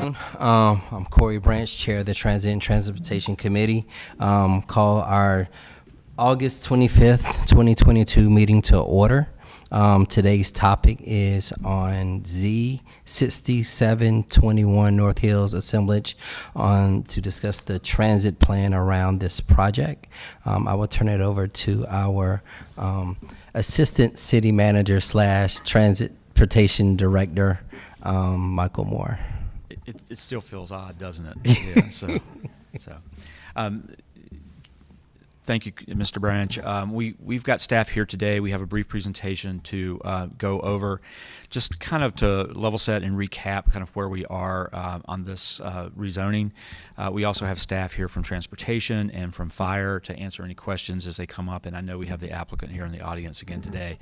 I'm Corey Branch, Chair of the Transit and Transportation Committee. Call our August 25th, 2022 meeting to order. Today's topic is on Z6721 North Hills assemblage to discuss the transit plan around this project. I will turn it over to our Assistant City Manager / Transportation Director, Michael Moore. It still feels odd, doesn't it? Yeah. Thank you, Mr. Branch. We've got staff here today. We have a brief presentation to go over, just kind of to level set and recap kind of where we are on this rezoning. We also have staff here from transportation and from fire to answer any questions as they come up, and I know we have the applicant here in the audience again today.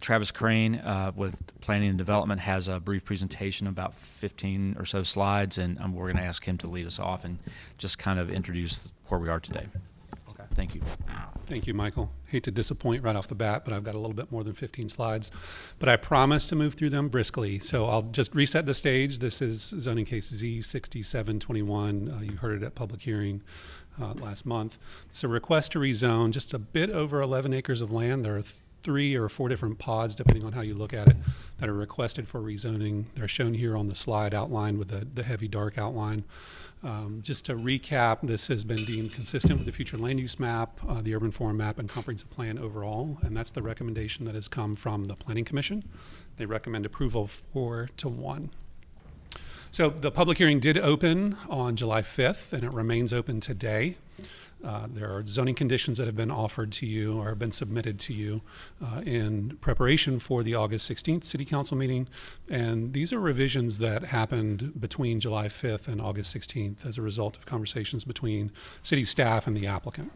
Travis Crane with Planning and Development has a brief presentation, about 15 or so slides, and we're going to ask him to lead us off and just kind of introduce where we are today. Thank you. Thank you, Michael. Hate to disappoint right off the bat, but I've got a little bit more than 15 slides. But I promise to move through them briskly. So I'll just reset the stage. This is zoning case Z6721. You heard it at public hearing last month. It's a request to rezone just a bit over 11 acres of land. There are 3 or 4 different pods, depending on how you look at it, that are requested for rezoning. They're shown here on the slide outlined with the heavy dark outline. Just to recap, this has been deemed consistent with the future land use map, the urban form map, and comprehensive plan overall, and that's the recommendation that has come from the Planning Commission. They recommend approval 4-1. So the public hearing did open on July 5th, and it remains open today. There are zoning conditions that have been offered to you or have been submitted to you in preparation for the August 16th City Council meeting. And these are revisions that happened between July 5th and August 16th as a result of conversations between city staff and the applicant.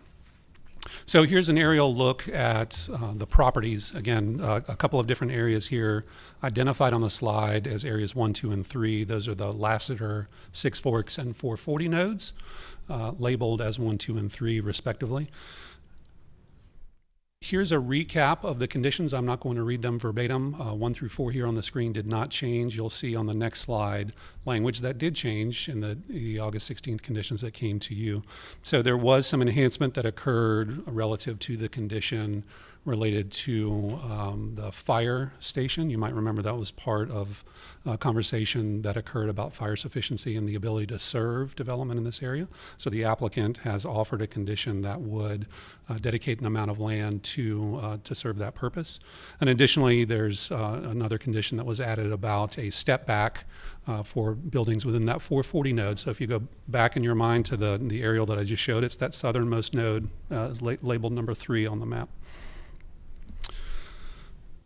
So here's an aerial look at the properties. Again, a couple of different areas here identified on the slide as areas 1, 2, and 3. Those are the Lassiter, Six Forks, and 440 nodes, labeled as 1, 2, and 3 respectively. Here's a recap of the conditions. I'm not going to read them verbatim. 1 through 4 here on the screen did not change. You'll see on the next slide language that did change in the August 16th conditions that came to you. So there was some enhancement that occurred relative to the condition related to the fire station. You might remember that was part of a conversation that occurred about fire sufficiency and the ability to serve development in this area. So the applicant has offered a condition that would dedicate an amount of land to serve that purpose. And additionally, there's another condition that was added about a step back for buildings within that 440 node. So if you go back in your mind to the aerial that I just showed, it's that southernmost node labeled number 3 on the map.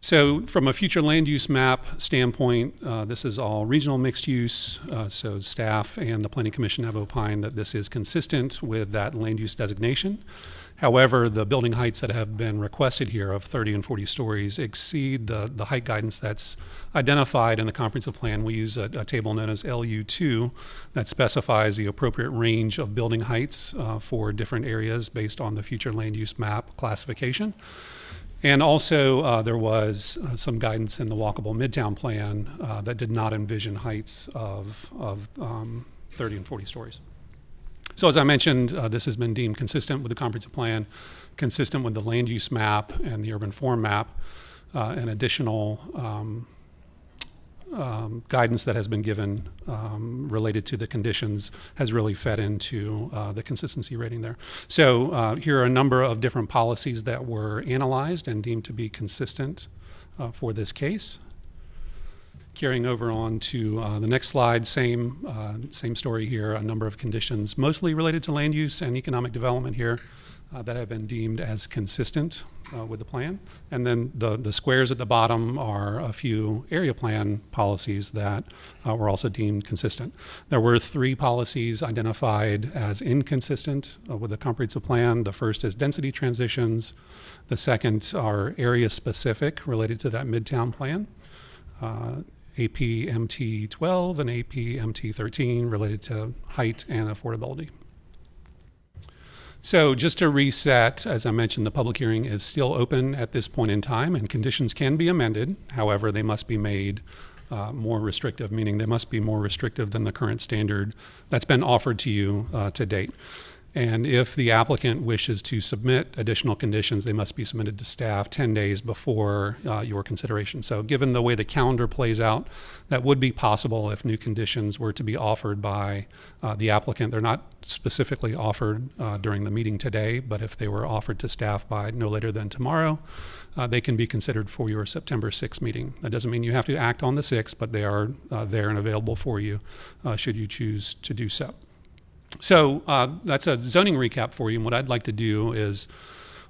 So from a future land use map standpoint, this is all regional mixed use. So staff and the Planning Commission have opined that this is consistent with that land use designation. However, the building heights that have been requested here of 30 and 40 stories exceed the height guidance that's identified in the comprehensive plan. We use a table known as LU2 that specifies the appropriate range of building heights for different areas based on the future land use map classification. And also, there was some guidance in the walkable Midtown plan that did not envision heights of 30 and 40 stories. So as I mentioned, this has been deemed consistent with the comprehensive plan, consistent with the land use map and the urban form map, and additional guidance that has been given related to the conditions has really fed into the consistency rating there. So here are a number of different policies that were analyzed and deemed to be consistent for this case. Carrying over on to the next slide, same story here, a number of conditions mostly related to land use and economic development here that have been deemed as consistent with the plan. And then the squares at the bottom are a few area plan policies that were also deemed consistent. There were 3 policies identified as inconsistent with the comprehensive plan. The first is density transitions. The second are area specific related to that Midtown plan. APMT 12 and APMT 13 related to height and affordability. So just to reset, as I mentioned, the public hearing is still open at this point in time and conditions can be amended. However, they must be made more restrictive, meaning they must be more restrictive than the current standard that's been offered to you to date. And if the applicant wishes to submit additional conditions, they must be submitted to staff 10 days before your consideration. So given the way the calendar plays out, that would be possible if new conditions were to be offered by the applicant. They're not specifically offered during the meeting today, but if they were offered to staff by no later than tomorrow, they can be considered for your September 6th meeting. That doesn't mean you have to act on the 6th, but they are there and available for you should you choose to do so. So that's a zoning recap for you. And what I'd like to do is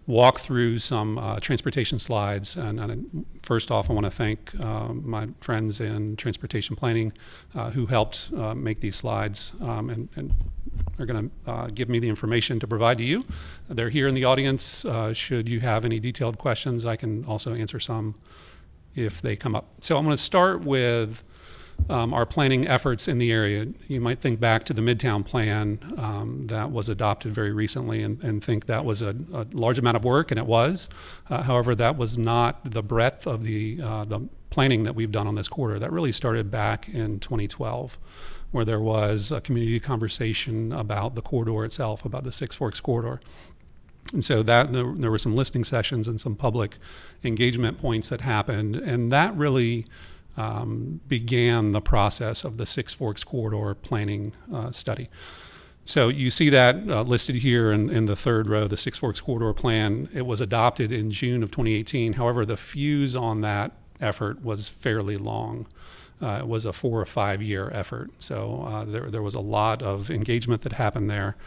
walk through some transportation slides. And first off, I want to thank my friends in transportation planning who helped make these slides and are going to give me the information to provide to you. They're here in the audience. Should you have any detailed questions, I can also answer some if they come up. So I'm going to start with our planning efforts in the area. You might think back to the Midtown Plan that was adopted very recently and think that was a large amount of work, and it was. However, that was not the breadth of the planning that we've done on this corridor. That really started back in 2012, where there was a community conversation about the corridor itself, about the Six Forks corridor. And so that there were some listening sessions and some public engagement points that happened, and that really began the process of the Six Forks corridor planning study. So you see that listed here in the third row, the Six Forks corridor plan. It was adopted in June of 2018. However, the fuse on that effort was fairly long. It was a 4 or 5 year effort. So there was a lot of engagement that happened there,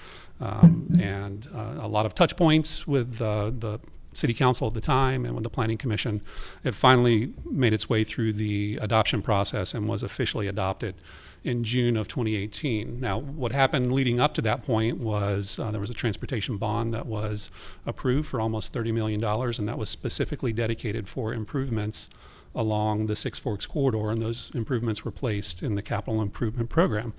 and a lot of touch points with the City Council at the time and with the Planning Commission. It finally made its way through the adoption process and was officially adopted in June of 2018. Now, what happened leading up to that point was there was a transportation bond that was approved for almost $30 million, and that was specifically dedicated for improvements along the Six Forks corridor, and those improvements were placed in the capital improvement program.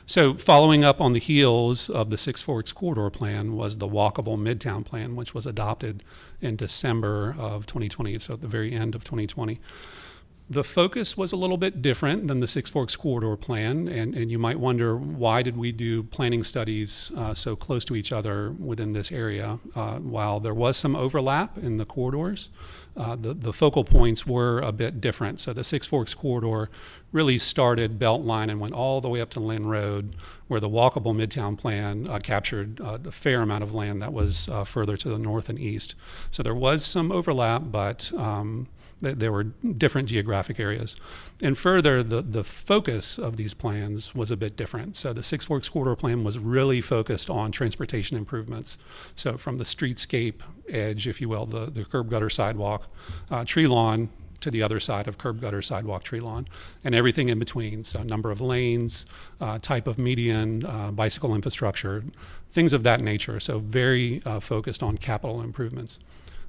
So following up on the heels of the Six Forks corridor plan was the walkable Midtown plan, which was adopted in December of 2020, so at the very end of 2020. The focus was a little bit different than the Six Forks corridor plan, and you might wonder, why did we do planning studies so close to each other within this area? While there was some overlap in the corridors, the focal points were a bit different. So the Six Forks corridor really started Beltline and went all the way up to Lynn Road, where the walkable Midtown plan captured a fair amount of land that was further to the north and east. So there was some overlap, but there were different geographic areas. And further, the focus of these plans was a bit different. So the Six Forks corridor plan was really focused on transportation improvements. So from the streetscape edge, if you will, the curb gutter sidewalk, tree lawn, to the other side of curb gutter sidewalk tree lawn, and everything in between. So number of lanes, type of median, bicycle infrastructure, things of that nature. So very focused on capital improvements.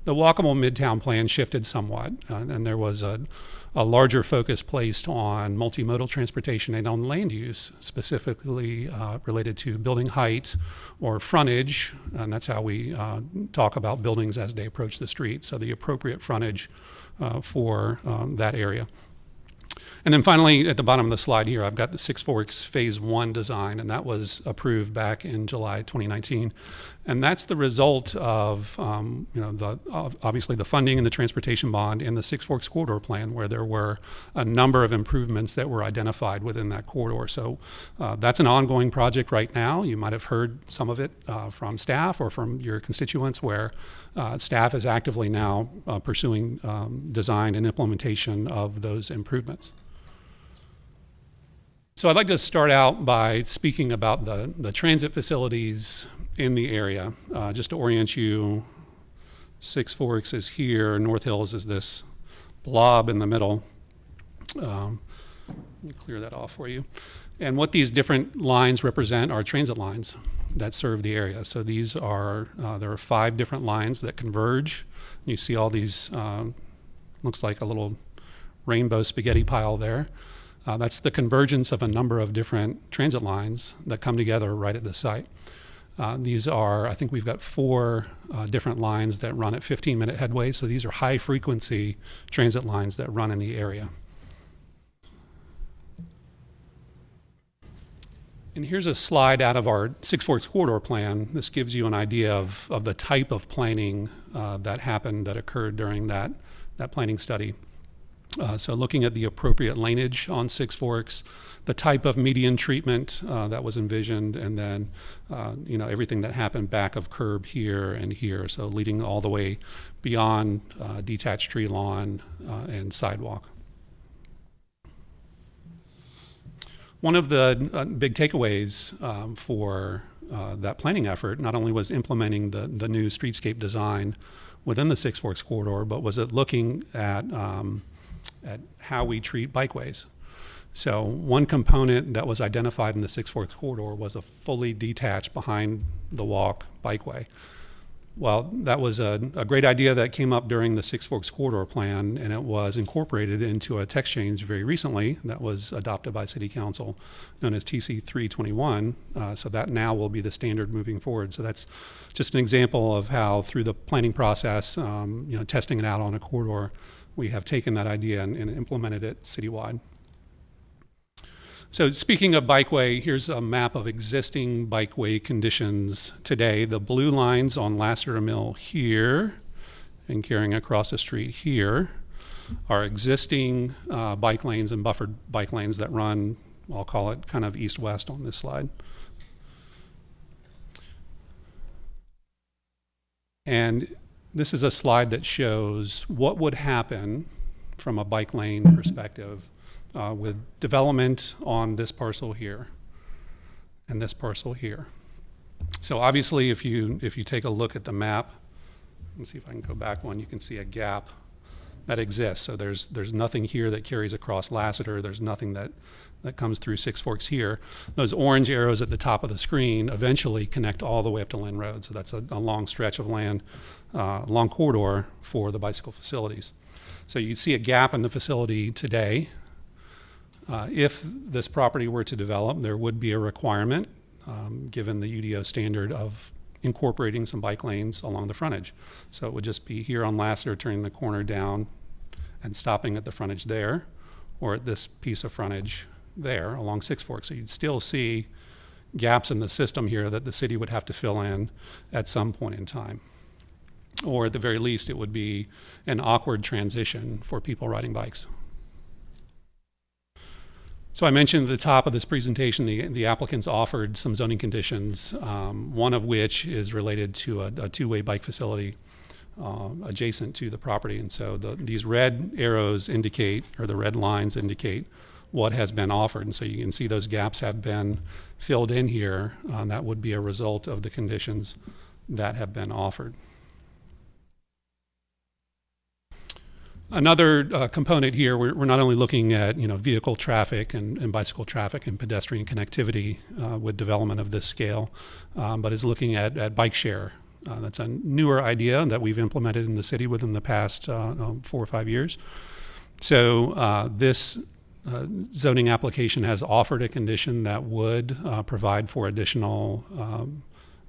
The walkable Midtown plan shifted somewhat, and there was a larger focus placed on multimodal transportation and on land use, specifically related to building height or frontage, and that's how we talk about buildings as they approach the street, so the appropriate frontage for that area. And then finally, at the bottom of the slide here, I've got the Six Forks Phase 1 design, and that was approved back in July 2019. And that's the result of, obviously the funding and the transportation bond in the Six Forks corridor plan, where there were a number of improvements that were identified within that corridor. So that's an ongoing project right now. You might have heard some of it from staff or from your constituents, where staff is actively now pursuing design and implementation of those improvements. So I'd like to start out by speaking about the transit facilities in the area. Just to orient you, Six Forks is here, North Hills is this blob in the middle. Let me clear that off for you. And what these different lines represent are transit lines that serve the area. So these are, there are 5 different lines that converge. You see all these, looks like a little rainbow spaghetti pile there. That's the convergence of a number of different transit lines that come together right at the site. These are, I think we've got 4 different lines that run at 15-minute headway. So these are high-frequency transit lines that run in the area. And here's a slide out of our Six Forks corridor plan. This gives you an idea of the type of planning that occurred during that planning study. So looking at the appropriate laneage on Six Forks, the type of median treatment that was envisioned, and then everything that happened back of curb here and here, so leading all the way beyond detached tree lawn and sidewalk. One of the big takeaways for that planning effort not only was implementing the new streetscape design within the Six Forks corridor, but was it looking at how we treat bikeways. So one component that was identified in the Six Forks corridor was a fully detached behind the walk bikeway. Well, that was a great idea that came up during the Six Forks corridor plan, and it was incorporated into a text change very recently that was adopted by City Council, known as TC 321. So that now will be the standard moving forward. So that's just an example of how, through the planning process, testing it out on a corridor, we have taken that idea and implemented it citywide. So speaking of bikeway, here's a map of existing bikeway conditions today. The blue lines on Lassiter Mill here and carrying across the street here are existing bike lanes and buffered bike lanes that run, I'll call it kind of east-west on this slide. And this is a slide that shows what would happen from a bike lane perspective with development on this parcel here and this parcel here. So obviously, if you take a look at the map, let's see if I can go back one, you can see a gap that exists. So there's nothing here that carries across Lassiter. There's nothing that comes through Six Forks here. Those orange arrows at the top of the screen eventually connect all the way up to Lynn Road. So that's a long stretch of land, long corridor for the bicycle facilities. So you see a gap in the facility today. If this property were to develop, there would be a requirement, given the UDO standard, of incorporating some bike lanes along the frontage. So it would just be here on Lassiter, turning the corner down and stopping at the frontage there, or at this piece of frontage there along Six Forks. So you'd still see gaps in the system here that the city would have to fill in at some point in time. Or at the very least, it would be an awkward transition for people riding bikes. So I mentioned at the top of this presentation, the applicants offered some zoning conditions, one of which is related to a two-way bike facility adjacent to the property. And so these red arrows indicate, or the red lines indicate, what has been offered. And so you can see those gaps have been filled in here. That would be a result of the conditions that have been offered. Another component here, we're not only looking at vehicle traffic and bicycle traffic and pedestrian connectivity with development of this scale, but is looking at bike share. That's a newer idea that we've implemented in the city within the past 4 or 5 years. So this zoning application has offered a condition that would provide for additional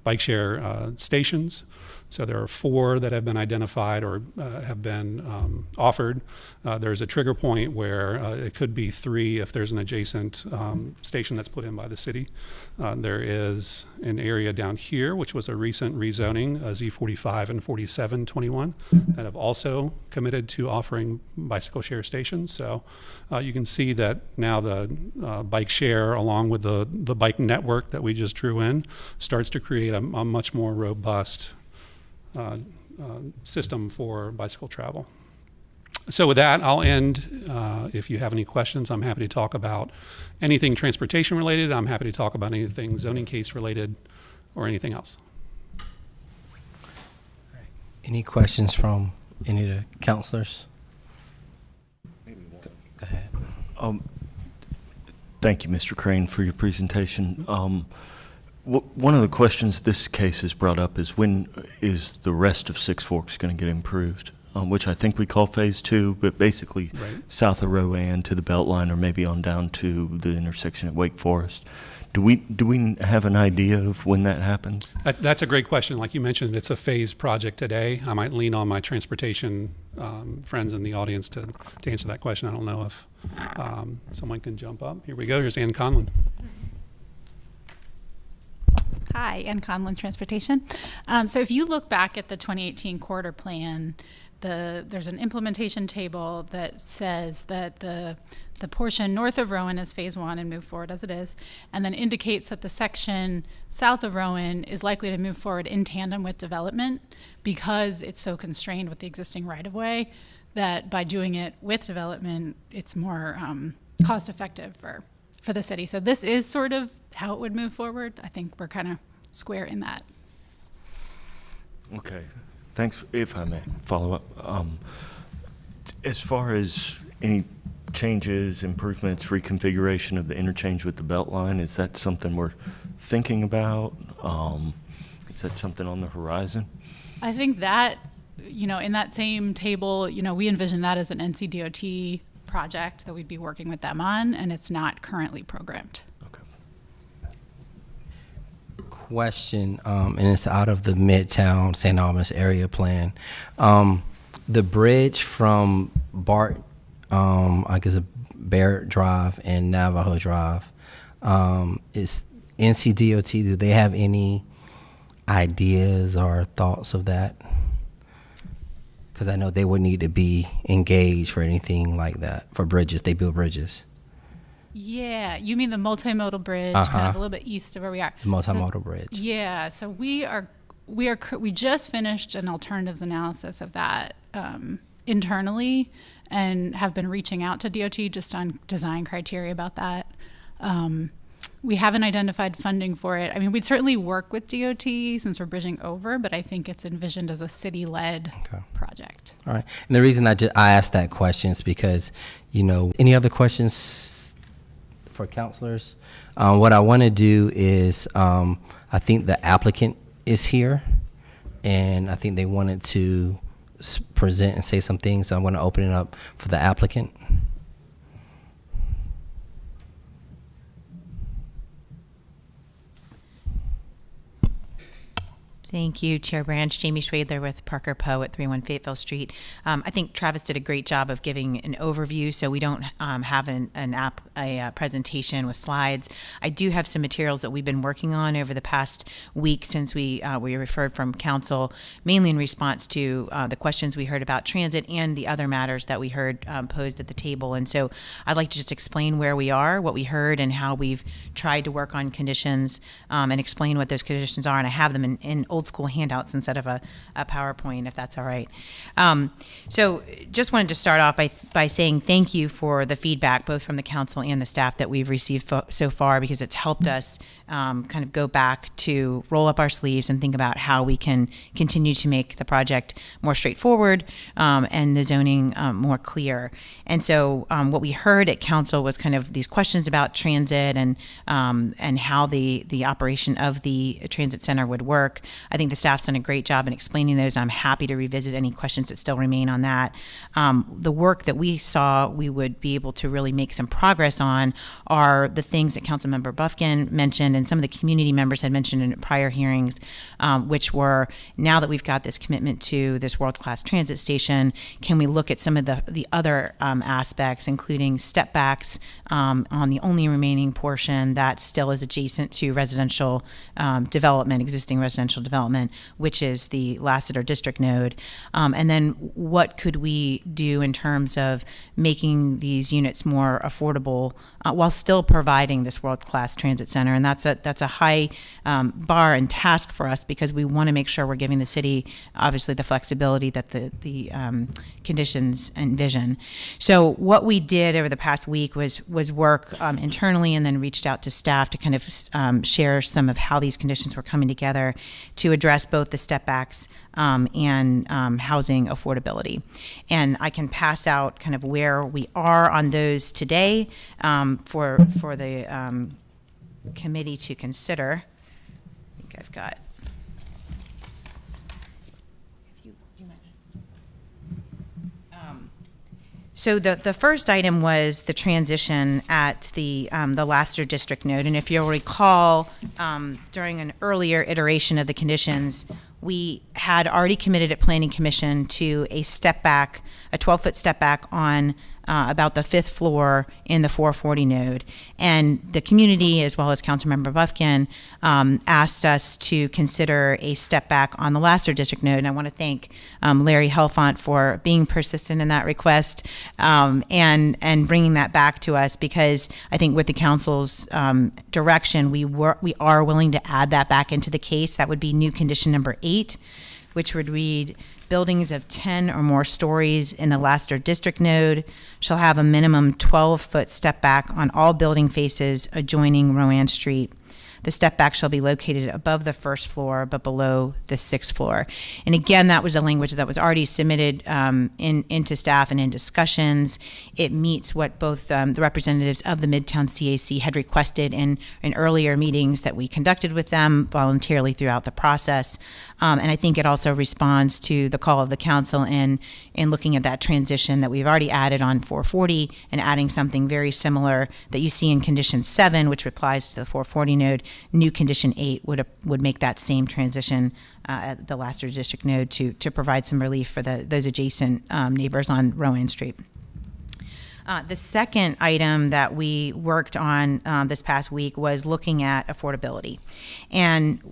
bike share stations. So there are 4 that have been identified or have been offered. There's a trigger point where it could be 3 if there's an adjacent station that's put in by the city. There is an area down here, which was a recent rezoning, Z45 and 4721, that have also committed to offering bicycle share stations. So you can see that now the bike share, along with the bike network that we just drew in, starts to create a much more robust system for bicycle travel. So with that, I'll end. If you have any questions, I'm happy to talk about anything transportation related. I'm happy to talk about anything zoning case related or anything else. Any questions from any of the counselors? Go ahead. Thank you, Mr. Crane, for your presentation. One of the questions this case has brought up is, when is the rest of Six Forks going to get improved? Which I think we call phase 2, but basically Right. south of Rowan to the Beltline, or maybe on down to the intersection at Wake Forest. Do we have an idea of when that happens? That's a great question. Like you mentioned, it's a phased project today. I might lean on my transportation friends in the audience to answer that question. I don't know if someone can jump up. Here we go. Here's Ann Conlon. Hi, Ann Conlon, Transportation. So if you look back at the 2018 quarter plan, there's an implementation table that says that the portion north of Rowan is phase 1 and move forward as it is, and then indicates that the section south of Rowan is likely to move forward in tandem with development because it's so constrained with the existing right-of-way that by doing it with development, it's more cost-effective for the city. So this is sort of how it would move forward. I think we're kind of square in that. Okay, thanks. If I may follow up, as far as any changes, improvements, reconfiguration of the interchange with the Beltline, is that something we're thinking about? Is that something on the horizon? I think that, in that same table, we envision that as an NCDOT project that we'd be working with them on, and it's not currently programmed. Okay. Question, and it's out of the Midtown St. Albans area plan. The bridge from I guess Barrett Drive and Navajo Drive, is NCDOT, do they have any ideas or thoughts of that? Because I know they would need to be engaged for anything like that, for bridges. They build bridges. Yeah, you mean the multimodal bridge, kind of a little bit east of where we are. The multimodal bridge. Yeah, so we just finished an alternatives analysis of that internally, and have been reaching out to DOT just on design criteria about that. We haven't identified funding for it. I mean, we'd certainly work with DOT since we're bridging over, but I think it's envisioned as a city-led project. All right. And the reason I asked that question is because, any other questions for counselors? What I want to do is, I think the applicant is here, and I think they wanted to present and say some things, so I'm going to open it up for the applicant. Thank you, Chair Branch. Jamie Schwadler with Parker Poe at 31 Fayetteville Street. I think Travis did a great job of giving an overview, so we don't have a presentation with slides. I do have some materials that we've been working on over the past week since we referred from council, mainly in response to the questions we heard about transit and the other matters that we heard posed at the table. And so I'd like to just explain where we are, what we heard, and how we've tried to work on conditions and explain what those conditions are. And I have them in old school handouts instead of a PowerPoint, if that's all right. So just wanted to start off by saying thank you for the feedback, both from the council and the staff, that we've received so far, because it's helped us kind of go back to roll up our sleeves and think about how we can continue to make the project more straightforward and the zoning more clear. And so what we heard at council was kind of these questions about transit and how the operation of the transit center would work. I think the staff's done a great job in explaining those. I'm happy to revisit any questions that still remain on that. The work that we saw we would be able to really make some progress on are the things that Councilmember Buffkin mentioned and some of the community members had mentioned in prior hearings, which were, now that we've got this commitment to this world-class transit station, can we look at some of the other aspects, including step backs on the only remaining portion that still is adjacent to residential development, existing residential development, which is the Lassiter District node. And then what could we do in terms of making these units more affordable while still providing this world-class transit center? And that's a high bar and task for us, because we want to make sure we're giving the city, obviously, the flexibility that the conditions envision. So what we did over the past week was work internally, and then reached out to staff to kind of share some of how these conditions were coming together to address both the step backs and housing affordability. And I can pass out kind of where we are on those today for the committee to consider. I think I've got. So the first item was the transition at the Lassiter District node. And if you'll recall, during an earlier iteration of the conditions, we had already committed at Planning Commission to a step back, a 12-foot step back on about the 5th floor in the 440 node. And the community, as well as Councilmember Buffkin, asked us to consider a step back on the Laster District node. And I want to thank Larry Helfont for being persistent in that request and bringing that back to us, because I think with the council's direction, we are willing to add that back into the case. That would be new condition number 8, which would read, buildings of 10 or more stories in the Laster District node shall have a minimum 12-foot step back on all building faces adjoining Rowan Street. The step back shall be located above the 1st floor but below the 6th floor. And again, that was a language that was already submitted into staff and in discussions. It meets what both the representatives of the Midtown CAC had requested in earlier meetings that we conducted with them voluntarily throughout the process. And I think it also responds to the call of the council in looking at that transition that we've already added on 440 and adding something very similar that you see in condition 7, which applies to the 440 node. New condition 8 would make that same transition at the Laster District node to provide some relief for those adjacent neighbors on Rowan Street. The second item that we worked on this past week was looking at affordability. And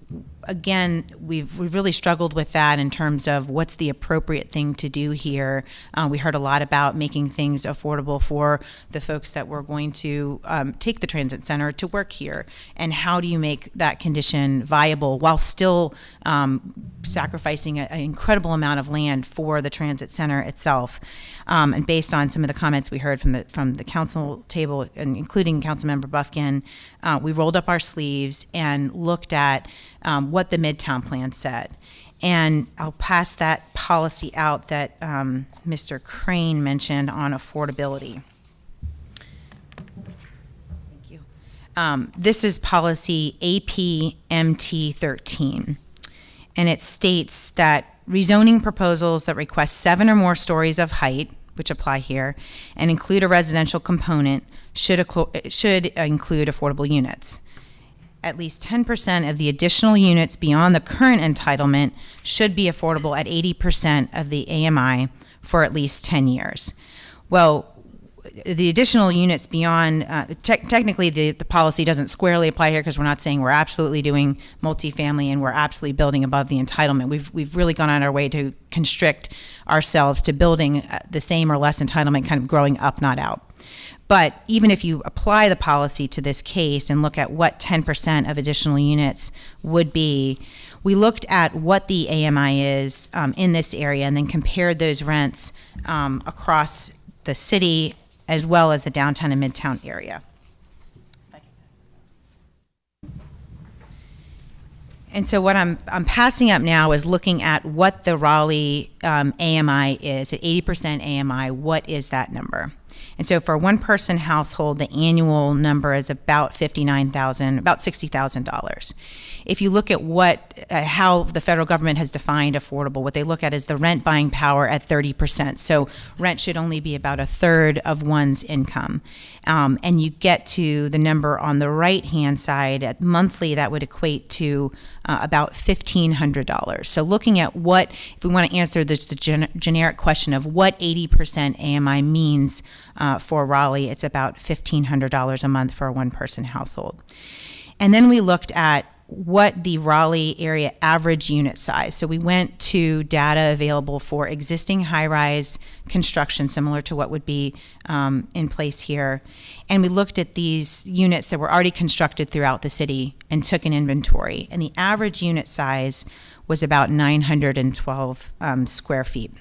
again, we've really struggled with that in terms of what's the appropriate thing to do here. We heard a lot about making things affordable for the folks that were going to take the transit center to work here. And how do you make that condition viable while still sacrificing an incredible amount of land for the transit center itself? And based on some of the comments we heard from the council table, and including Councilmember Buffkin, we rolled up our sleeves and looked at what the Midtown plan said. And I'll pass that policy out that Mr. Crane mentioned on affordability. Thank you. This is policy APMT 13. And it states that rezoning proposals that request 7 or more stories of height, which apply here, and include a residential component should include affordable units. At least 10% of the additional units beyond the current entitlement should be affordable at 80% of the AMI for at least 10 years. Well, the additional units beyond, technically the policy doesn't squarely apply here because we're not saying we're absolutely doing multifamily and we're absolutely building above the entitlement. We've really gone on our way to constrict ourselves to building the same or less entitlement, kind of growing up, not out. But even if you apply the policy to this case and look at what 10% of additional units would be, we looked at what the AMI is in this area and then compared those rents across the city as well as the downtown and midtown area. And so what I'm passing up now is looking at what the Raleigh AMI is. At 80% AMI, what is that number? And so for a one-person household, the annual number is about $59,000, about $60,000. If you look at how the federal government has defined affordable, what they look at is the rent buying power at 30%. So rent should only be about a third of one's income. And you get to the number on the right-hand side at monthly, that would equate to about $1,500. So looking at if we want to answer this generic question of what 80% AMI means for Raleigh, it's about $1,500 a month for a one-person household. And then we looked at what the Raleigh area average unit size. So we went to data available for existing high-rise construction, similar to what would be in place here. And we looked at these units that were already constructed throughout the city and took an inventory. And the average unit size was about 912 square feet.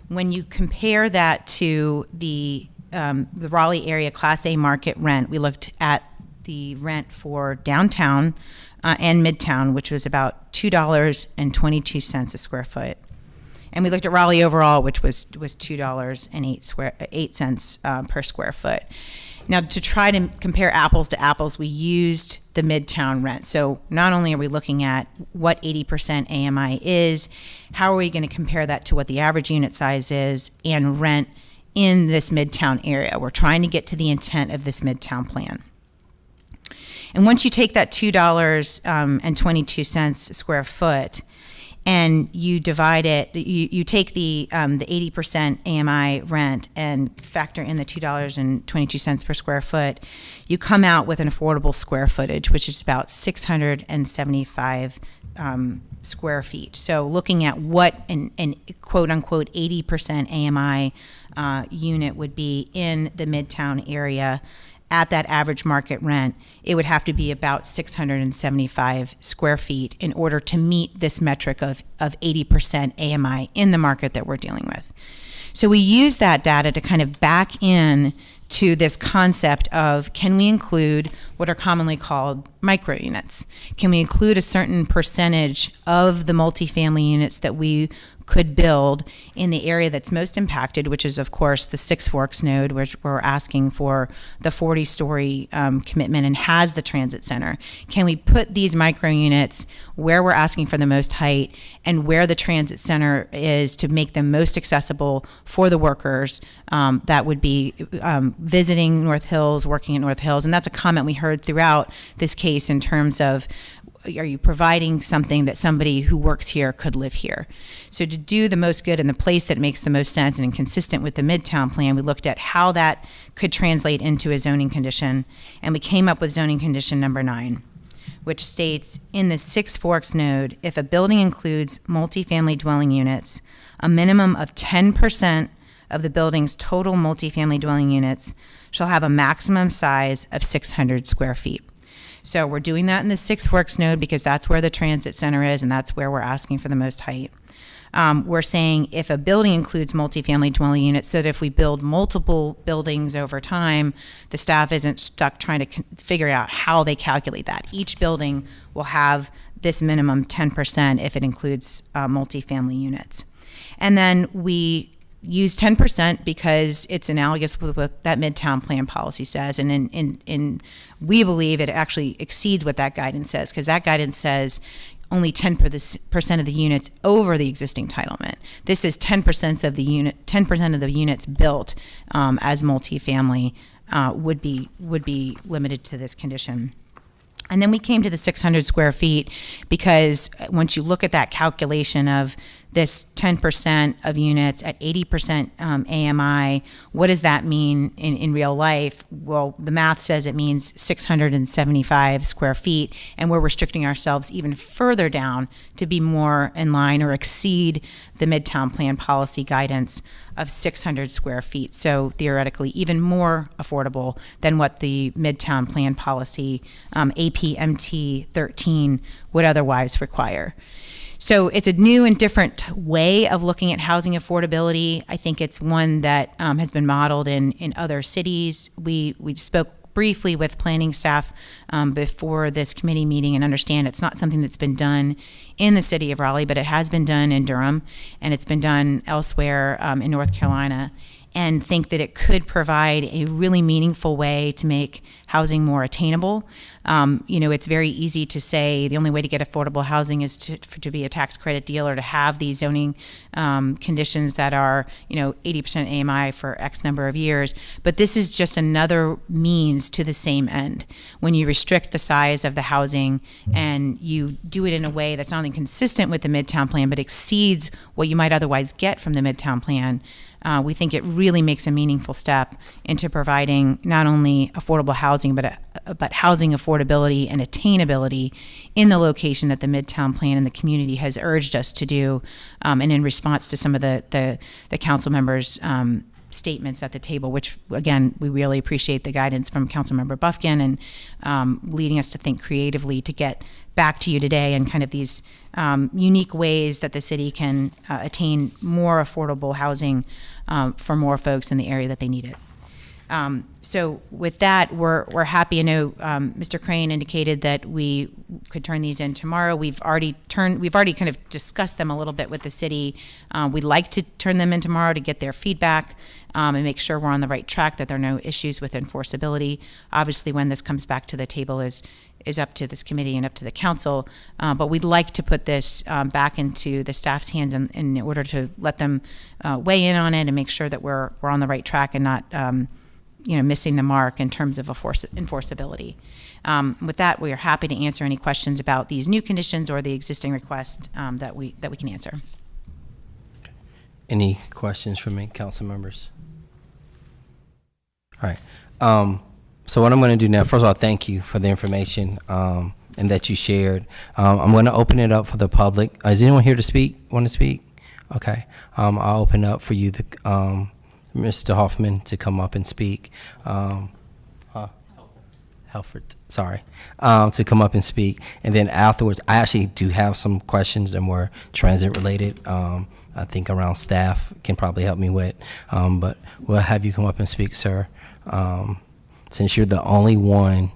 When you compare that to the Raleigh area Class A market rent, we looked at the rent for downtown and midtown, which was about $2.22 a square foot. And we looked at Raleigh overall, which was $2.08 per square foot. Now, to try to compare apples to apples, we used the midtown rent. So not only are we looking at what 80% AMI is, how are we going to compare that to what the average unit size is and rent in this midtown area? We're trying to get to the intent of this midtown plan. And once you take that $2.22 a square foot and you divide it, you take the 80% AMI rent and factor in the $2.22 per square foot, you come out with an affordable square footage, which is about 675 square feet. So looking at what an quote unquote 80% AMI unit would be in the Midtown area at that average market rent, it would have to be about 675 square feet in order to meet this metric of 80% AMI in the market that we're dealing with. So we use that data to kind of back in to this concept of, can we include what are commonly called micro units? Can we include a certain percentage of the multifamily units that we could build in the area that's most impacted, which is, of course, the Six Forks node, which we're asking for the 40-story commitment and has the transit center. Can we put these micro units where we're asking for the most height and where the transit center is to make them most accessible for the workers that would be visiting North Hills, working at North Hills? And that's a comment we heard throughout this case in terms of, are you providing something that somebody who works here could live here? So to do the most good in the place that makes the most sense and consistent with the Midtown plan, we looked at how that could translate into a zoning condition, and we came up with zoning condition number 9, which states, in the Six Forks node, if a building includes multifamily dwelling units, a minimum of 10% of the building's total multifamily dwelling units shall have a maximum size of 600 square feet. So we're doing that in the Six Forks node because that's where the transit center is and that's where we're asking for the most height. We're saying if a building includes multifamily dwelling units, so that if we build multiple buildings over time, the staff isn't stuck trying to figure out how they calculate that. Each building will have this minimum 10% if it includes multifamily units. And then we use 10% because it's analogous with what that Midtown plan policy says, and we believe it actually exceeds what that guidance says, because that guidance says only 10% of the units over the existing entitlement. This is 10% of the units built as multifamily would be limited to this condition. And then we came to the 600 square feet because once you look at that calculation of this 10% of units at 80% AMI, what does that mean in real life? Well, the math says it means 675 square feet, and we're restricting ourselves even further down to be more in line or exceed the Midtown Plan policy guidance of 600 square feet. So theoretically, even more affordable than what the Midtown Plan policy APMT 13 would otherwise require. So it's a new and different way of looking at housing affordability. I think it's one that has been modeled in other cities. We spoke briefly with planning staff before this committee meeting and understand it's not something that's been done in the city of Raleigh, but it has been done in Durham and it's been done elsewhere in North Carolina, and think that it could provide a really meaningful way to make housing more attainable. It's very easy to say the only way to get affordable housing is to be a tax credit deal or to have these zoning conditions that are, 80% AMI for X number of years. But this is just another means to the same end. When you restrict the size of the housing and you do it in a way that's not only consistent with the Midtown Plan, but exceeds what you might otherwise get from the Midtown Plan, we think it really makes a meaningful step into providing not only affordable housing, but housing affordability and attainability in the location that the Midtown Plan and the community has urged us to do, and in response to some of the council members' statements at the table, which again, we really appreciate the guidance from Councilmember Buffkin and leading us to think creatively to get back to you today and kind of these unique ways that the city can attain more affordable housing for more folks in the area that they need it. So with that, we're happy. I know Mr. Crane indicated that we could turn these in tomorrow. We've already kind of discussed them a little bit with the city. We'd like to turn them in tomorrow to get their feedback and make sure we're on the right track, that there are no issues with enforceability. Obviously, when this comes back to the table is up to this committee and up to the council, but we'd like to put this back into the staff's hands in order to let them weigh in on it and make sure that we're on the right track and not missing the mark in terms of enforceability. With that, we are happy to answer any questions about these new conditions or the existing request that we can answer. Any questions from any council members? All right. So what I'm going to do now, first of all, thank you for the information and that you shared. I'm going to open it up for the public. Is anyone here to speak? Want to speak? Okay. I'll open up for you, Mr. Hoffman, to come up and speak. Helford, sorry, to come up and speak. And then afterwards, I actually do have some questions that are more transit related. I think around staff can probably help me with, but we'll have you come up and speak, sir. Since you're the only one,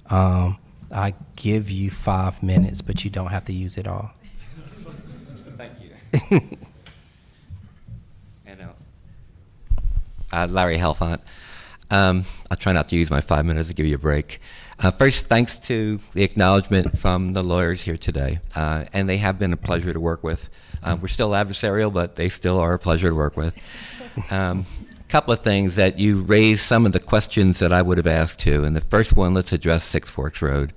I give you 5 minutes, but you don't have to use it all. Thank you. Larry Helfont. I'll try not to use my 5 minutes to give you a break. First, thanks to the acknowledgement from the lawyers here today, and they have been a pleasure to work with. We're still adversarial, but they still are a pleasure to work with. Couple of things that you raised some of the questions that I would have asked too. And the first one, let's address Six Forks Road.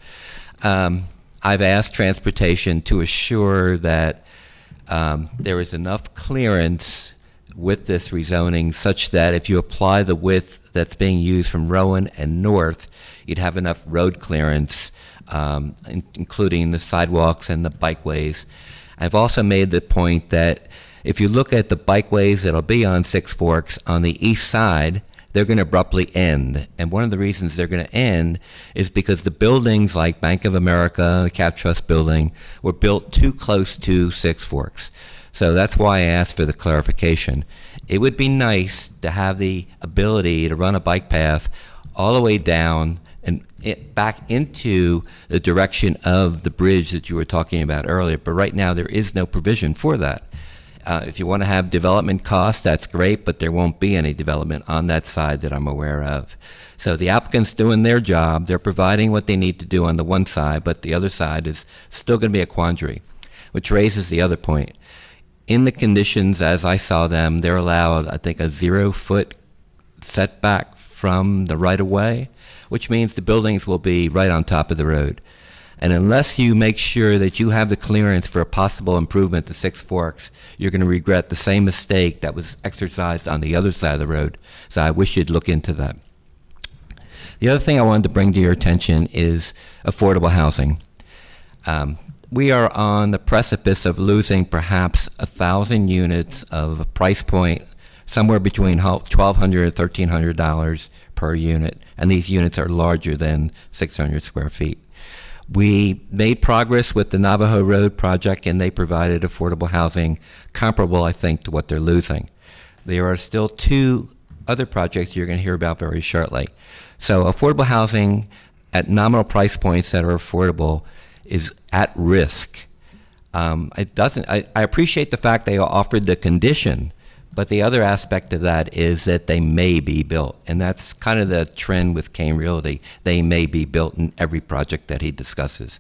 I've asked transportation to assure that there is enough clearance with this rezoning such that if you apply the width that's being used from Rowan and north, you'd have enough road clearance, including the sidewalks and the bikeways. I've also made the point that if you look at the bikeways that'll be on Six Forks on the east side, they're going to abruptly end. And one of the reasons they're going to end is because the buildings like Bank of America, the Cap Trust building, were built too close to Six Forks. So that's why I asked for the clarification. It would be nice to have the ability to run a bike path all the way down and back into the direction of the bridge that you were talking about earlier. But right now there is no provision for that. If you want to have development costs, that's great, but there won't be any development on that side that I'm aware of. So the applicant's doing their job. They're providing what they need to do on the one side, but the other side is still going to be a quandary, which raises the other point. In the conditions as I saw them, they're allowed, I think, a 0-foot setback from the right-of-way, which means the buildings will be right on top of the road. And unless you make sure that you have the clearance for a possible improvement to Six Forks, you're going to regret the same mistake that was exercised on the other side of the road. So I wish you'd look into that. The other thing I wanted to bring to your attention is affordable housing. We are on the precipice of losing perhaps 1,000 units of a price point somewhere between $1,200 and $1,300 per unit, and these units are larger than 600 square feet. We made progress with the Navajo Road project, and they provided affordable housing comparable, I think, to what they're losing. There are still 2 other projects you're going to hear about very shortly. So affordable housing at nominal price points that are affordable is at risk. I appreciate the fact they offered the condition, but the other aspect of that is that they may be built, and that's kind of the trend with Kane Realty. They may be built in every project that he discusses.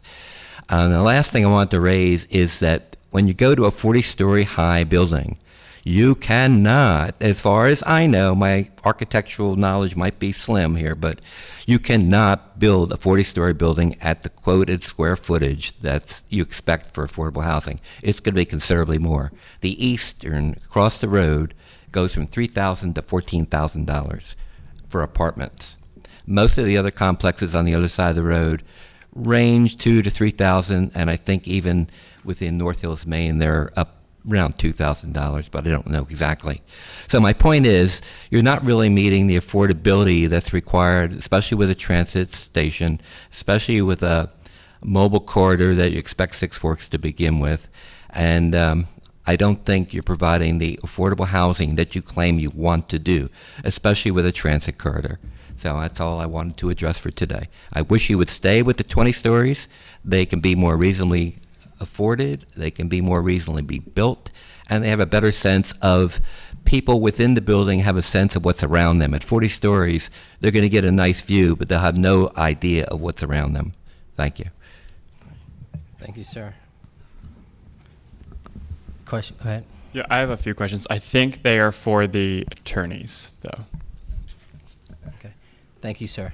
And the last thing I want to raise is that when you go to a 40-story high building, you cannot, as far as I know, my architectural knowledge might be slim here, but you cannot build a 40-story building at the quoted square footage that you expect for affordable housing. It's going to be considerably more. The Eastern, across the road, goes from $3,000 to $14,000 for apartments. Most of the other complexes on the other side of the road range $2,000 to $3,000, and I think even within North Hills, Maine, they're up around $2,000, but I don't know exactly. So my point is, you're not really meeting the affordability that's required, especially with a transit station, especially with a mobile corridor that you expect Six Forks to begin with. And I don't think you're providing the affordable housing that you claim you want to do, especially with a transit corridor. So that's all I wanted to address for today. I wish you would stay with the 20 stories. They can be more reasonably afforded, they can be more reasonably be built, and they have a better sense of people within the building have a sense of what's around them. At 40 stories, they're going to get a nice view, but they'll have no idea of what's around them. Thank you. Thank you, sir. Question, go ahead. Yeah, I have a few questions. I think they are for the attorneys, though. Okay. Thank you, sir.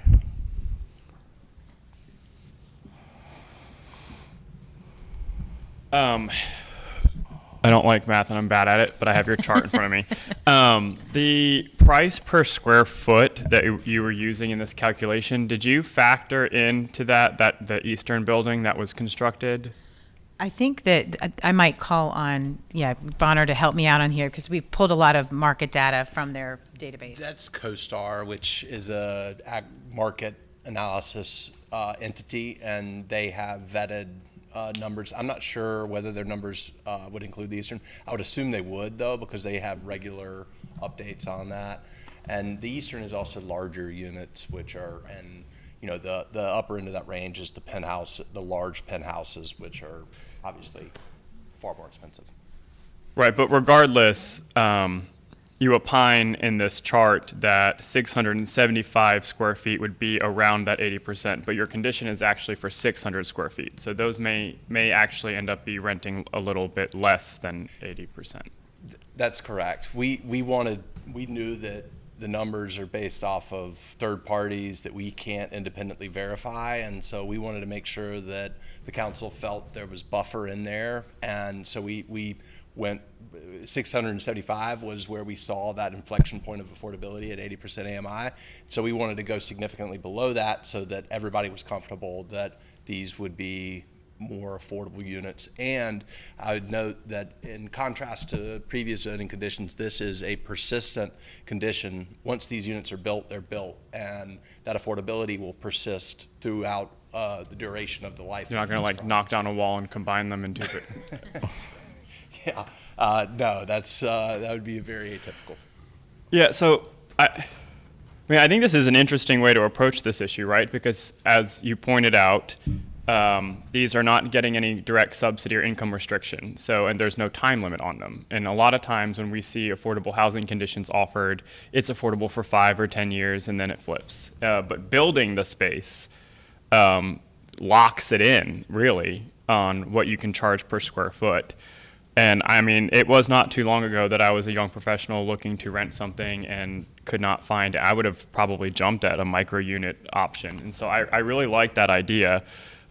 I don't like math and I'm bad at it, but I have your chart in front of me. The price per square foot that you were using in this calculation, did you factor into that the eastern building that was constructed? I think that I might call on, Bonner to help me out on here because we pulled a lot of market data from their database. That's CoStar, which is a market analysis entity, and they have vetted numbers. I'm not sure whether their numbers would include the Eastern. I would assume they would, though, because they have regular updates on that. And the Eastern is also larger units, which are, and the upper end of that range is the large penthouses, which are obviously far more expensive. Right, but regardless, you opine in this chart that 675 square feet would be around that 80%, but your condition is actually for 600 square feet. So those may actually end up be renting a little bit less than 80%. That's correct. We knew that the numbers are based off of third parties that we can't independently verify, and so we wanted to make sure that the council felt there was buffer in there, and so we went 675 was where we saw that inflection point of affordability at 80% AMI. So we wanted to go significantly below that so that everybody was comfortable that these would be more affordable units. And I would note that in contrast to previous zoning conditions, this is a persistent condition. Once these units are built, they're built, and that affordability will persist throughout the duration of the life. You're not going to knock down a wall and combine them into it. Yeah, no, that would be very atypical. Yeah, so I think this is an interesting way to approach this issue, right? Because as you pointed out, these are not getting any direct subsidy or income restriction. So, and there's no time limit on them. And a lot of times when we see affordable housing conditions offered, it's affordable for 5 or 10 years and then it flips. But building the space locks it in, really, on what you can charge per square foot. And I mean, it was not too long ago that I was a young professional looking to rent something and could not find it. I would have probably jumped at a micro unit option. And so I really like that idea.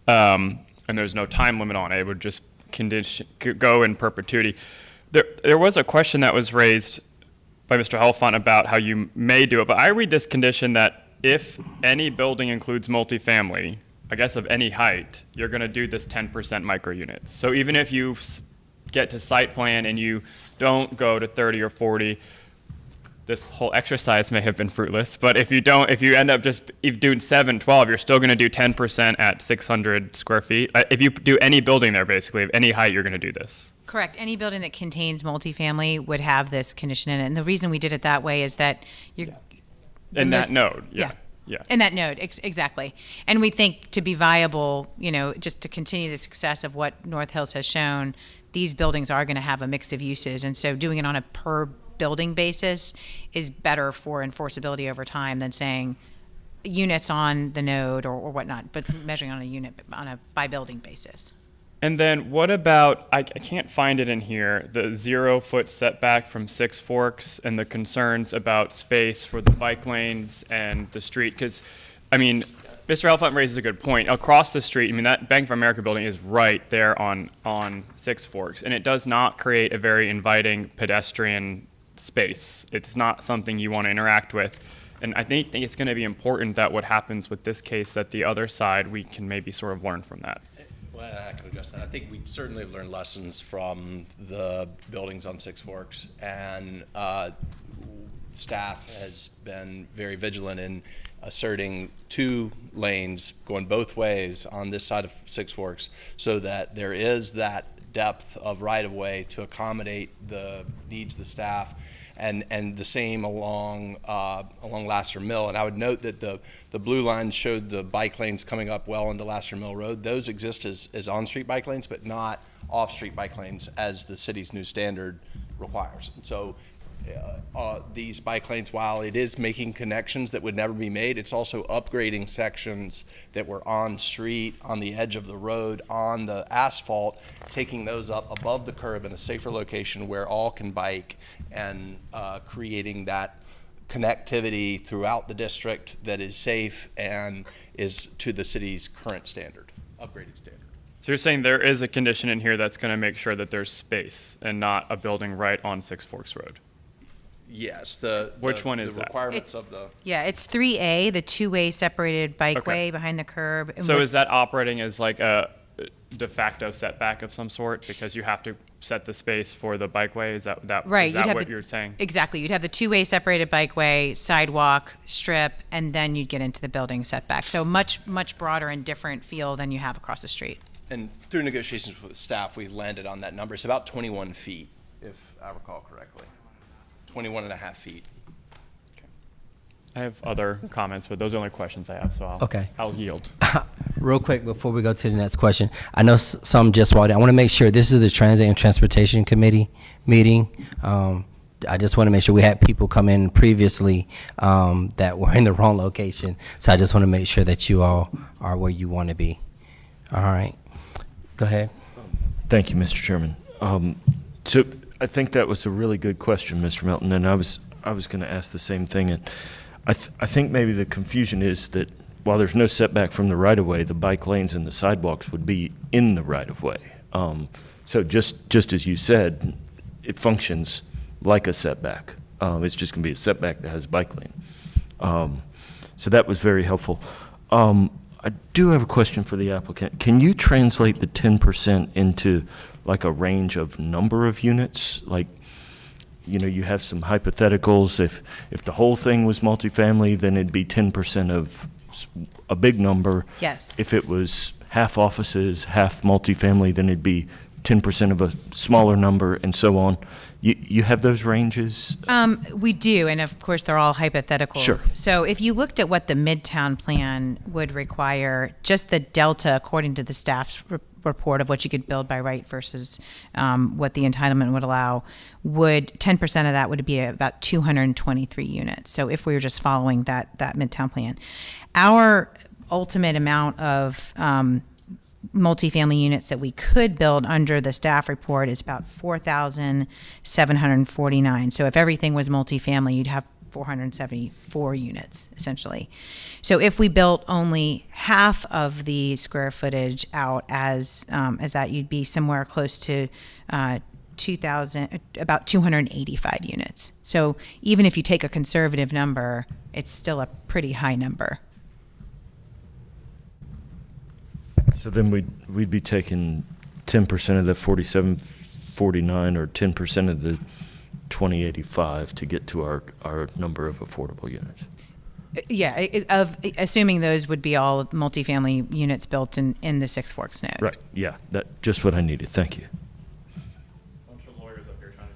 And there's no time limit on it. It would just go in perpetuity. There was a question that was raised by Mr. Helfont about how you may do it, but I read this condition that if any building includes multifamily, I guess of any height, you're going to do this 10% micro units. So even if you get to site plan and you don't go to 30 or 40, this whole exercise may have been fruitless, but if you end up just doing 7, 12, you're still going to do 10% at 600 square feet. If you do any building there, basically, of any height, you're going to do this. Correct. Any building that contains multifamily would have this condition in it. And the reason we did it that way is that you're... In that node, yeah. In that node, exactly. And we think to be viable, just to continue the success of what North Hills has shown, these buildings are going to have a mix of uses. And so doing it on a per building basis is better for enforceability over time than saying units on the node or whatnot, but measuring on a unit on a by building basis. And then what about, I can't find it in here, the 0-foot setback from Six Forks and the concerns about space for the bike lanes and the street? Because, I mean, Mr. Helfont raises a good point. Across the street, I mean, that Bank of America building is right there on Six Forks, and it does not create a very inviting pedestrian space. It's not something you want to interact with. And I think it's going to be important that what happens with this case, that the other side, we can maybe sort of learn from that. Well, I can address that. I think we certainly have learned lessons from the buildings on Six Forks, and staff has been very vigilant in asserting 2 lanes going both ways on this side of Six Forks so that there is that depth of right-of-way to accommodate the needs of the staff, and the same along Lasser Mill. And I would note that the blue line showed the bike lanes coming up well into Lasser Mill Road. Those exist as on-street bike lanes, but not off-street bike lanes as the city's new standard requires. And so these bike lanes, while it is making connections that would never be made, it's also upgrading sections that were on street, on the edge of the road, on the asphalt, taking those up above the curb in a safer location where all can bike, and creating that connectivity throughout the district that is safe and is to the city's current standard, upgraded standard. So you're saying there is a condition in here that's going to make sure that there's space and not a building right on Six Forks Road? Yes, Which one is the that? requirements of the. Yeah, it's 3A, the two-way separated bikeway behind the curb. And So what- is that operating as like a de facto setback of some sort because you have to set the space for the bikeway? Is that Right, is you'd that have what the- you're saying? Exactly. You'd have the two-way separated bikeway, sidewalk, strip, and then you'd get into the building setback. So much, much broader and different feel than you have across the street. And through negotiations with staff, we landed on that number. It's about 21 feet, if I recall correctly. 21 and a half feet. I have other comments, but those are the only questions I have, so I'll yield. Real quick before we go to the next question, I know some just walked in. I want to make sure this is the Transit and Transportation Committee meeting. I just want to make sure we had people come in previously that were in the wrong location. So I just want to make sure that you all are where you want to be. All right. Go ahead. Thank you, Mr. Chairman. So I think that was a really good question, Mr. Melton, and I was going to ask the same thing. And I think maybe the confusion is that while there's no setback from the right-of-way, the bike lanes and the sidewalks would be in the right-of-way. So just as you said, it functions like a setback. It's just going to be a setback that has a bike lane. So that was very helpful. I do have a question for the applicant. Can you translate the 10% into like a range of number of units? Like, you know, you have some hypotheticals. If the whole thing was multifamily, then it'd be 10% of a big number. Yes. If it was half offices, half multifamily, then it'd be 10% of a smaller number, and so on. You have those ranges? We do, and of course, they're all hypotheticals. Sure. So if you looked at what the Midtown plan would require, just the delta, according to the staff's report of what you could build by right versus what the entitlement would allow, 10% of that would be about 223 units. So if we were just following that Midtown plan. Our ultimate amount of multifamily units that we could build under the staff report is about 4,749. So if everything was multifamily, you'd have 474 units, essentially. So if we built only half of the square footage out as that, you'd be somewhere close to about 285 units. So even if you take a conservative number, it's still a pretty high number. So then we'd be taking 10% of the 4749 or 10% of the 2085 to get to our number of affordable units. Yeah, assuming those would be all multifamily units built in the Six Forks node. Right, yeah, that's just what I needed. Thank you. Bunch of lawyers up here trying to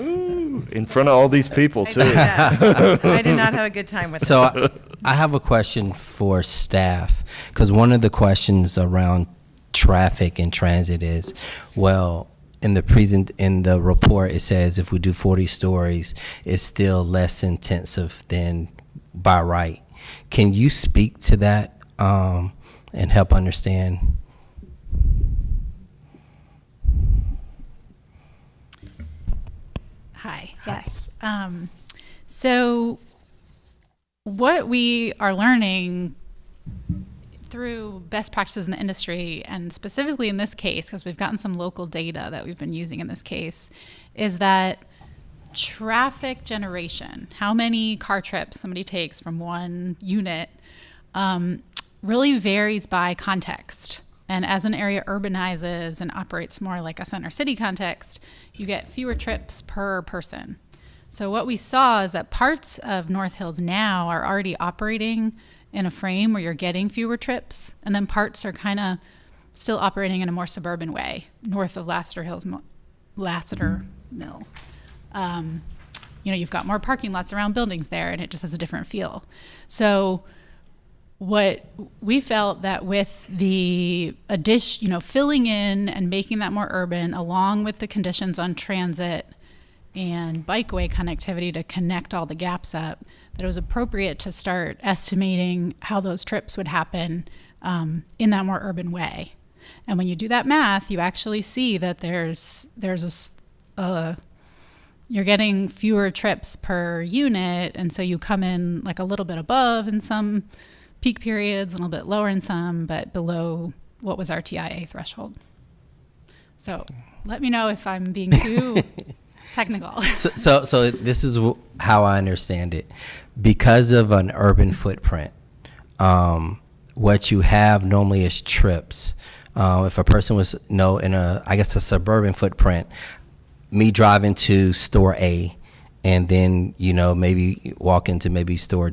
do math. In front of all these people, too. I did not have a good time with So that. I have a question for staff, because one of the questions around traffic and transit is, well, in the report, it says if we do 40 stories, it's still less intensive than by right. Can you speak to that and help understand? Hi, yes. So what we are learning through best practices in the industry, and specifically in this case, because we've gotten some local data that we've been using in this case, is that traffic generation, how many car trips somebody takes from one unit, really varies by context. And as an area urbanizes and operates more like a center city context, you get fewer trips per person. So what we saw is that parts of North Hills now are already operating in a frame where you're getting fewer trips, and then parts are kind of still operating in a more suburban way, north of Lassiter Mill. You've got more parking lots around buildings there, and it just has a different feel. So what we felt that with the addition, filling in and making that more urban, along with the conditions on transit and bikeway connectivity to connect all the gaps up, that it was appropriate to start estimating how those trips would happen in that more urban way. And when you do that math, you actually see that there's a you're getting fewer trips per unit, and so you come in like a little bit above in some peak periods, a little bit lower in some, but below what was our TIA threshold. So let me know if I'm being too technical. So this is how I understand it. Because of an urban footprint, what you have normally is trips. If a person was in a suburban footprint, me driving to store A, and then maybe walk into maybe store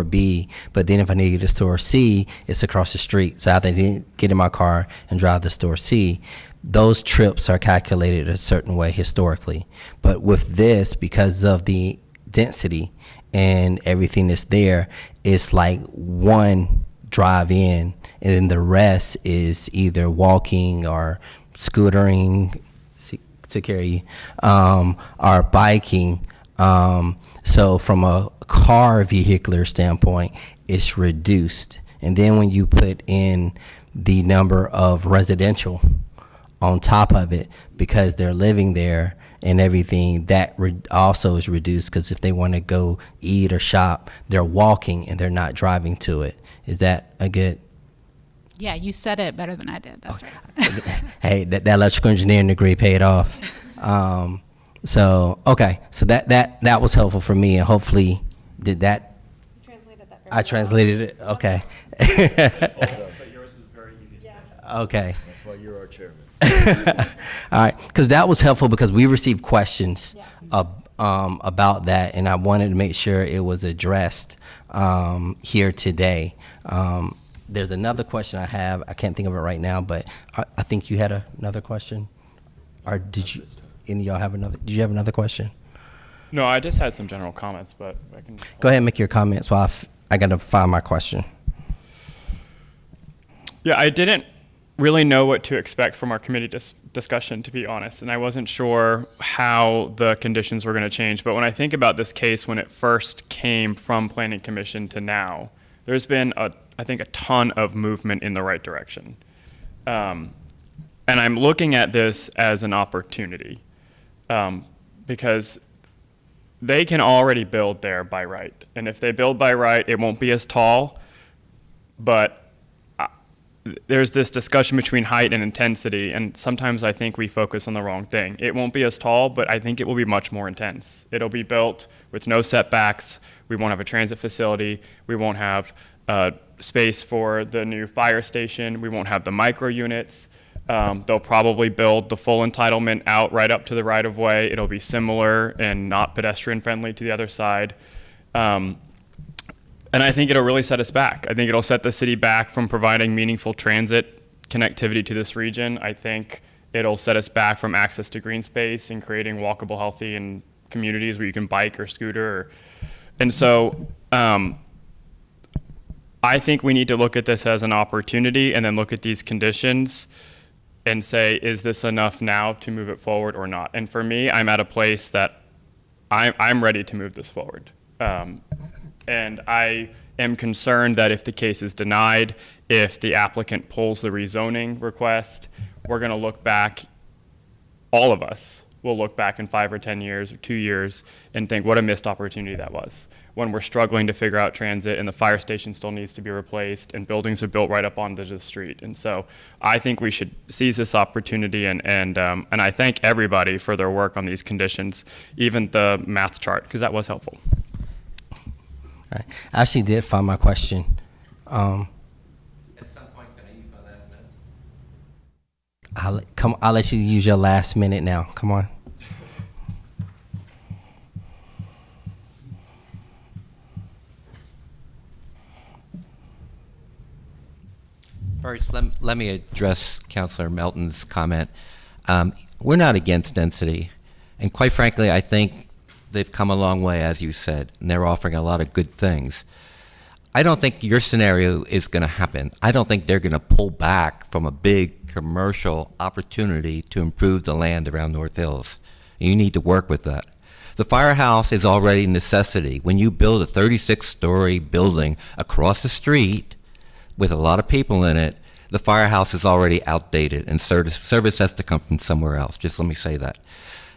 B, but then if I need to get to store C, it's across the street. So I have to get in my car and drive to store C. Those trips are calculated a certain way historically. But with this, because of the density and everything that's there, it's like one drive in, and then the rest is either walking or scootering to carry you, or biking. So from a car vehicular standpoint, it's reduced. And then when you put in the number of residential on top of it, because they're living there and everything, that also is reduced, because if they want to go eat or shop, they're walking and they're not driving to it. Is that a good? Yeah, you said it better than I did. That's right. Hey, that electrical engineering degree paid off. So that was helpful for me, and hopefully did that. You translated that very I translated it. Okay. But yours was very easy. Okay. That's why you're our chairman. All right, because that was helpful, because we received questions about that, and I wanted to make sure it was addressed here today. There's another question I have. I can't think of it right now, but I think you had another question. Or did you? Any of y'all have another? Did you have another question? No, I just had some general comments, but I can Go ahead and make your comments while I got to find my question. Yeah, I didn't really know what to expect from our committee discussion, to be honest, and I wasn't sure how the conditions were going to change. But when I think about this case, when it first came from Planning Commission to now, there's been, I think, a ton of movement in the right direction. And I'm looking at this as an opportunity, because they can already build there by right. And if they build by right, it won't be as tall, but there's this discussion between height and intensity, and sometimes I think we focus on the wrong thing. It won't be as tall, but I think it will be much more intense. It'll be built with no setbacks. We won't have a transit facility. We won't have space for the new fire station. We won't have the micro units. They'll probably build the full entitlement out right up to the right-of-way. It'll be similar and not pedestrian-friendly to the other side. And I think it'll really set us back. I think it'll set the city back from providing meaningful transit connectivity to this region. I think it'll set us back from access to green space and creating walkable, healthy and communities where you can bike or scooter. And so I think we need to look at this as an opportunity and then look at these conditions and say, is this enough now to move it forward or not? And for me, I'm at a place that I'm ready to move this forward. And I am concerned that if the case is denied, if the applicant pulls the rezoning request, we're going to look back, all of us will look back in 5 or 10 years or 2 years and think what a missed opportunity that was, when we're struggling to figure out transit and the fire station still needs to be replaced and buildings are built right up onto the street. And so I think we should seize this opportunity, and I thank everybody for their work on these conditions, even the math chart, because that was helpful. All right. I actually did find my question. At some point, can I use my last minute? I'll let you use your last minute now. Come on. First, let me address Councilor Melton's comment. We're not against density, and quite frankly, I think they've come a long way, as you said, and they're offering a lot of good things. I don't think your scenario is going to happen. I don't think they're going to pull back from a big commercial opportunity to improve the land around North Hills. You need to work with that. The firehouse is already a necessity. When you build a 36-story building across the street with a lot of people in it, the firehouse is already outdated and service has to come from somewhere else. Just let me say that.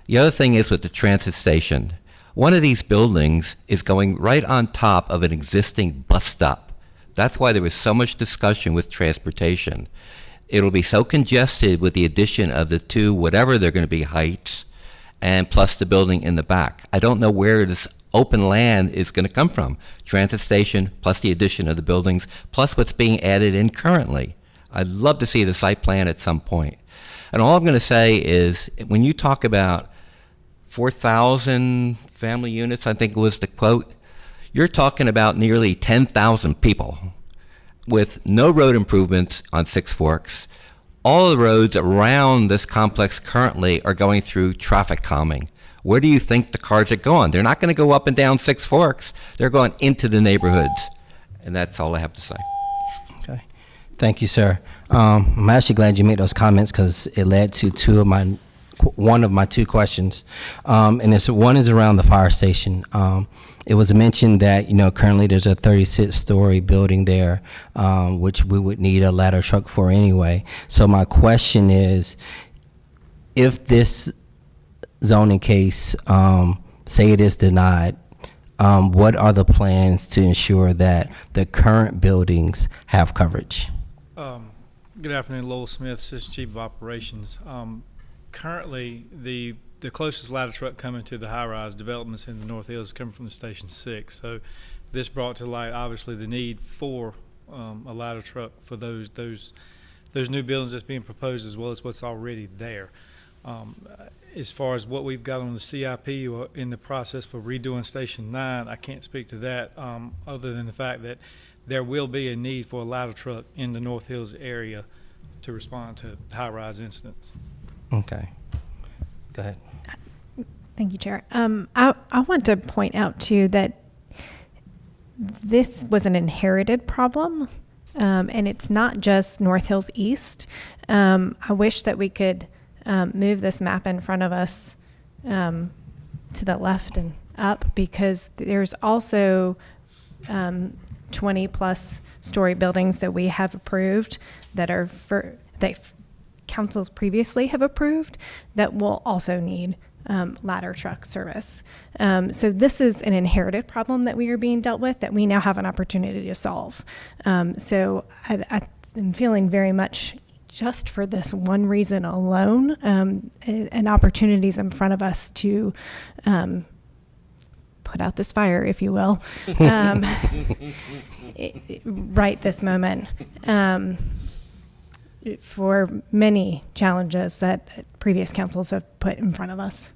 The other thing is with the transit station. One of these buildings is going right on top of an existing bus stop. That's why there was so much discussion with transportation. It'll be so congested with the addition of the two, whatever they're going to be, heights, and plus the building in the back. I don't know where this open land is going to come from. Transit station, plus the addition of the buildings, plus what's being added in currently. I'd love to see the site plan at some point. And all I'm going to say is, when you talk about 4,000 family units, I think was the quote, you're talking about nearly 10,000 people with no road improvements on Six Forks. All the roads around this complex currently are going through traffic calming. Where do you think the cars are going? They're not going to go up and down Six Forks. They're going into the neighborhoods. And that's all I have to say. Okay. Thank you, sir. I'm actually glad you made those comments because it led to one of my two questions. And one is around the fire station. It was mentioned that, currently there's a 36-story building there, which we would need a ladder truck for anyway. So my question is, if this zoning case, say it is denied, what are the plans to ensure that the current buildings have coverage? Good afternoon, Lowell Smith, Assistant Chief of Operations. Currently, the closest ladder truck coming to the high-rise developments in the North Hills is coming from the Station 6. So this brought to light, obviously, the need for a ladder truck for those new buildings that's being proposed, as well as what's already there. As far as what we've got on the CIP or in the process for redoing Station 9, I can't speak to that other than the fact that there will be a need for a ladder truck in the North Hills area to respond to high-rise incidents. Okay. Go ahead. Thank you, Chair. I want to point out, too, that this was an inherited problem, and it's not just North Hills East. I wish that we could move this map in front of us to the left and up, because there's also 20-plus story buildings that we have approved that councils previously have approved that will also need ladder truck service. So this is an inherited problem that we are being dealt with that we now have an opportunity to solve. So I'm feeling very much, just for this one reason alone, an opportunities in front of us to put out this fire, if you will, right this moment. For many challenges that previous councils have put in front of us.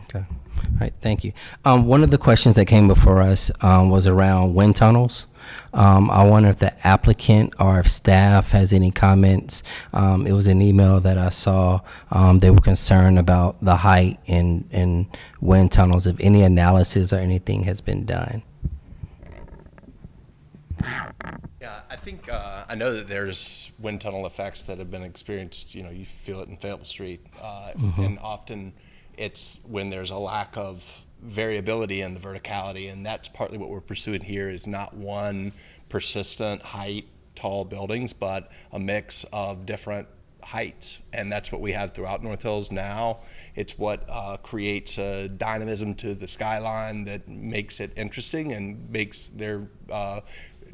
Okay. All right. Thank you. One of the questions that came before us was around wind tunnels. I wonder if the applicant or if staff has any comments. It was an email that I saw. They were concerned about the height in wind tunnels. If any analysis or anything has been done. Yeah, I think I know that there's wind tunnel effects that have been experienced. You feel it in Fayetteville Street, and often it's when there's a lack of variability in the verticality, and that's partly what we're pursuing here. Is not one persistent height, tall buildings, but a mix of different heights, and that's what we have throughout North Hills now. It's what creates a dynamism to the skyline that makes it interesting and makes their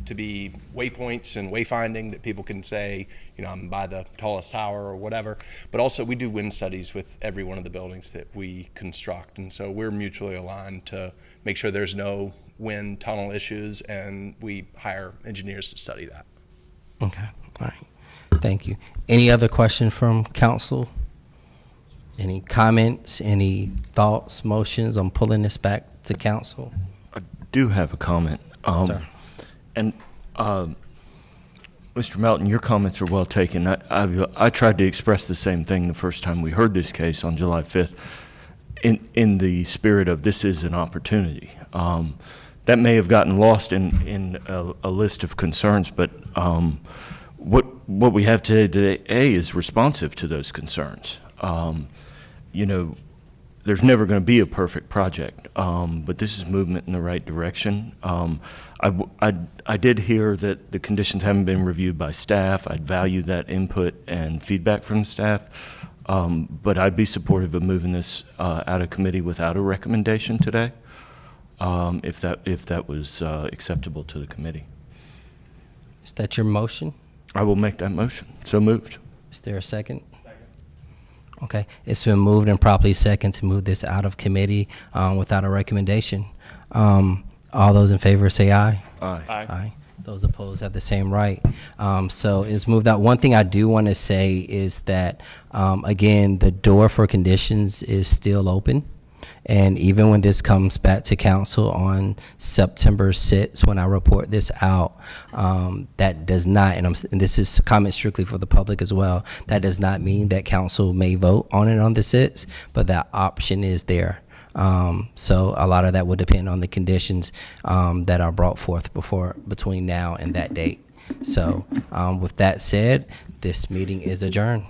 to be waypoints and wayfinding that people can say, I'm by the tallest tower or whatever. But also we do wind studies with every one of the buildings that we construct. And so we're mutually aligned to make sure there's no wind tunnel issues, and we hire engineers to study that. Okay. All right. Thank you. Any other question from council? Any comments, any thoughts, motions on pulling this back to council? I do have a comment. Sure. And Mr. Melton, your comments are well taken. I tried to express the same thing the first time we heard this case on July 5th in the spirit of this is an opportunity. That may have gotten lost in a list of concerns, but what we have today is responsive to those concerns. There's never going to be a perfect project, but this is movement in the right direction. I did hear that the conditions haven't been reviewed by staff. I'd value that input and feedback from the staff. But I'd be supportive of moving this out of committee without a recommendation today, if that was acceptable to the committee. Is that your motion? I will make that motion. So moved. Is there a second? Okay, it's been moved and properly second to move this out of committee without a recommendation. All those in favor say aye. Aye. Aye. Those opposed have the same right. So it's moved out. One thing I do want to say is that, again, the door for conditions is still open. And even when this comes back to council on September 6th, when I report this out, that does not, and this is comment strictly for the public as well, that does not mean that council may vote on it on the 6th, but that option is there. So a lot of that will depend on the conditions that are brought forth between now and that date. So with that said, this meeting is adjourned.